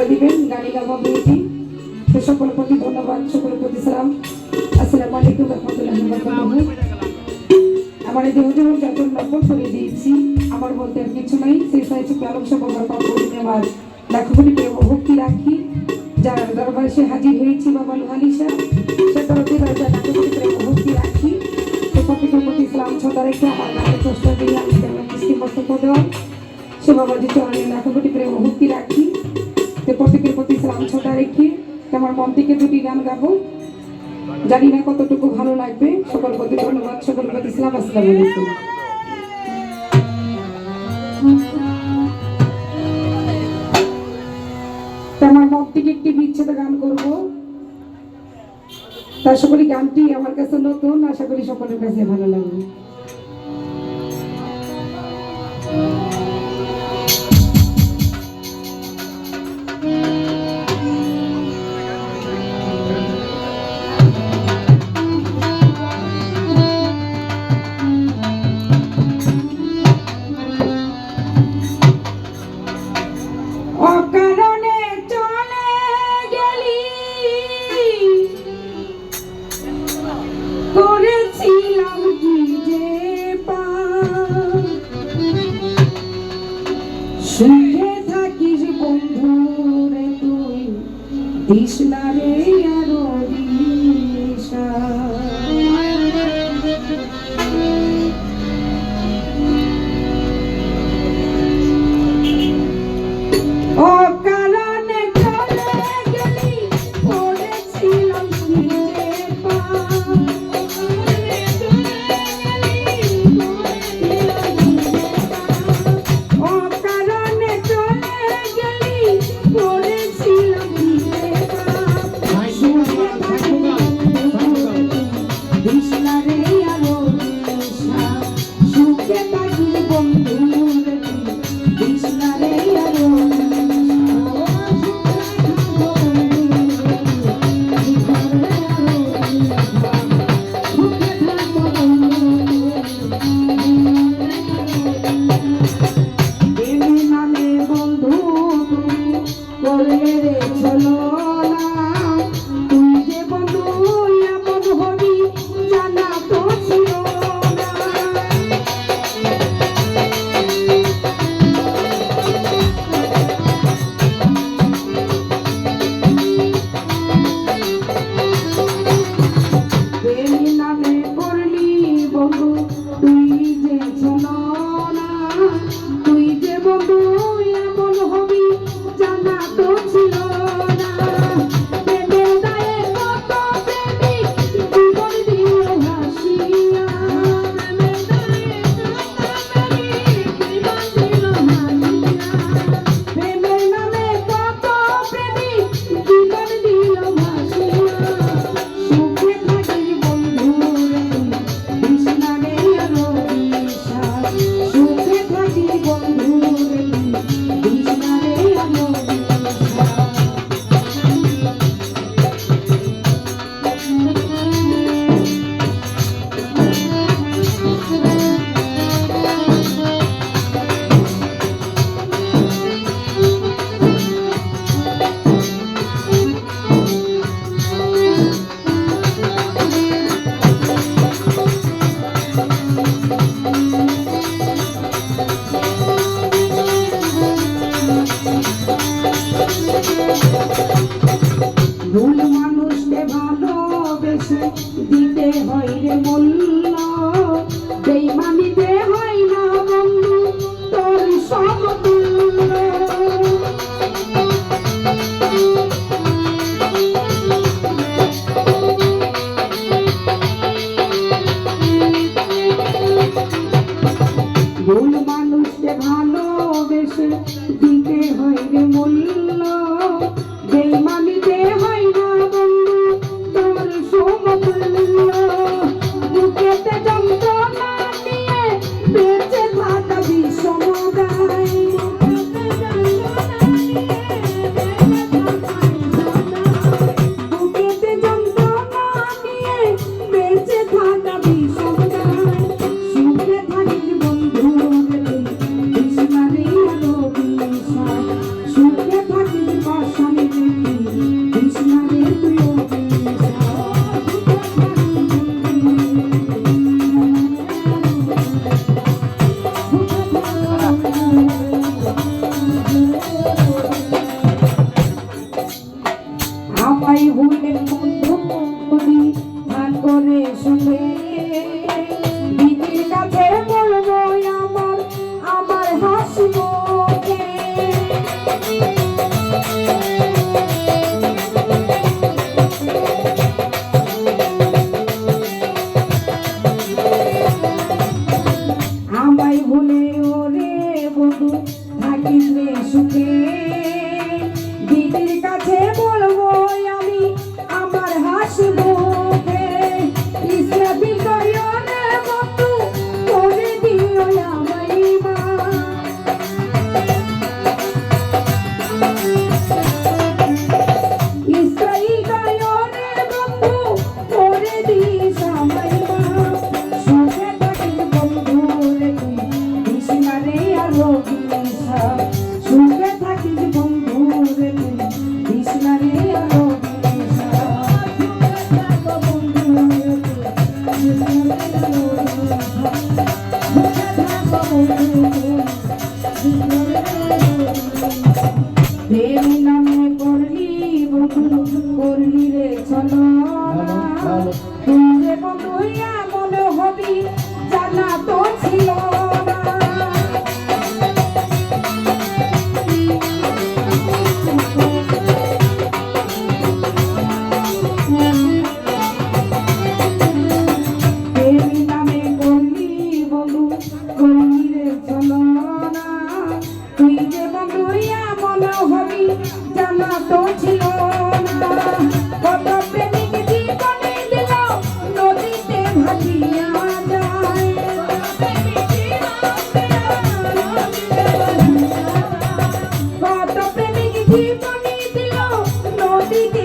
দিবেন গানে গাওয়া মেয়েটি। তো সকলের প্রতি ধন্যবাদ, সকলের প্রতি সালাম। আসসালামু আলাইকুম রহমতুল্লাহি ওয়া বারাকাতুহু। আমার এই দেহজীবন যখন নকল করে দিয়েছি, আমার বলতে আর কিছু নাই। সেই সাইজ আলম সাহেব বাবার পাপড়ি আমার লাখগুলি প্রেম ভক্তি রাখি। যার দরবারে সে হাজির হয়েছি বাবা লোহালিশা, সে তরফে রাজা লাখগুলি প্রেম ভক্তি রাখি। তো প্রত্যেকের প্রতি ইসলাম ছন্দা রেখে আমার গানের চেষ্টা দিয়ে আমি মিষ্টি বক্তব্য দেওয়া সে বাবাজি চরণে লাখগুলি প্রেম ভক্তি রাখি। তো প্রত্যেকের প্রতি ইসলাম ছন্দা রেখে আমার মন থেকে দুটি গান গাবো। জানি না কতটুকু ভালো লাগবে। সকল প্রতি ধন্যবাদ, সকল প্রতি ইসলাম। আসসালামু আলাইকুম। আমার মন থেকে একটি বিচ্ছেদ গান করবো। তার সকলে গানটি আমার কাছে নতুন, আশা করি সকলের কাছে ভালো লাগবে। করেছিলাম কি যে সুখে থাকিস বন্ধু রে তুই, দিস না রে আরো দিশা। ও কারণে চলে গেলি, করেছিলাম কি যে ভুল মানুষকে ভালোবেসে দিতে হয় রে মূল্য, বেঈমানিতে হয় না বন্ধু তোর সমতুল্য। ভুল মানুষকে ভালোবেসে দিতে হয় রে মূল্য, বেঈমানিতে হয় না বন্ধু তোর সমতুল্য। বুকেতে যন্ত্রণা নিয়ে বেঁচে থাকা বিষমদায়, বুকেতে যন্ত্রণা নিয়ে বেঁচে থাকা বিষমদায়। সুখে থাকিস বন্ধু রে তুই, দিস না রে আরো দিশা। সুখে থাকিস স্বামী কৃষ্ণা রে তুই আমায় ভুলেন বন্ধু তুমি ধান করে শুনে দিদির কাছে বলবো আমার আমার হাসি মুখে আমায় ভুলে ওরে বন্ধু থাকিস রে সুখে দিদির কাছে বলবো আমি আমার হাসি মুখে ইসরাফি করিওনে বন্ধু করে দিও আমায় মা ইসরাইল করিওনে বন্ধু করে দিস আমায় মা সুখে থাকিস বন্ধু রে তুই কৃষ্ণা রে আর রবিশা সুখে থাকিস বন্ধু রে তুই কৃষ্ণা রে আর রবিশা প্রেমী নামে করলি বন্ধু করলি রে চলো তুই যে বন্ধু এমন হবি জানা তো ছিল না প্রেমী নামে করলি বন্ধু করলি রে চলো না তুই যে বন্ধু এমন হবি জানা তো ছিল না কত প্রেমিক জীবনে দিল নদীতে ভাসিয়া যায় কত প্রেমিক জীবনে দিল নদীতে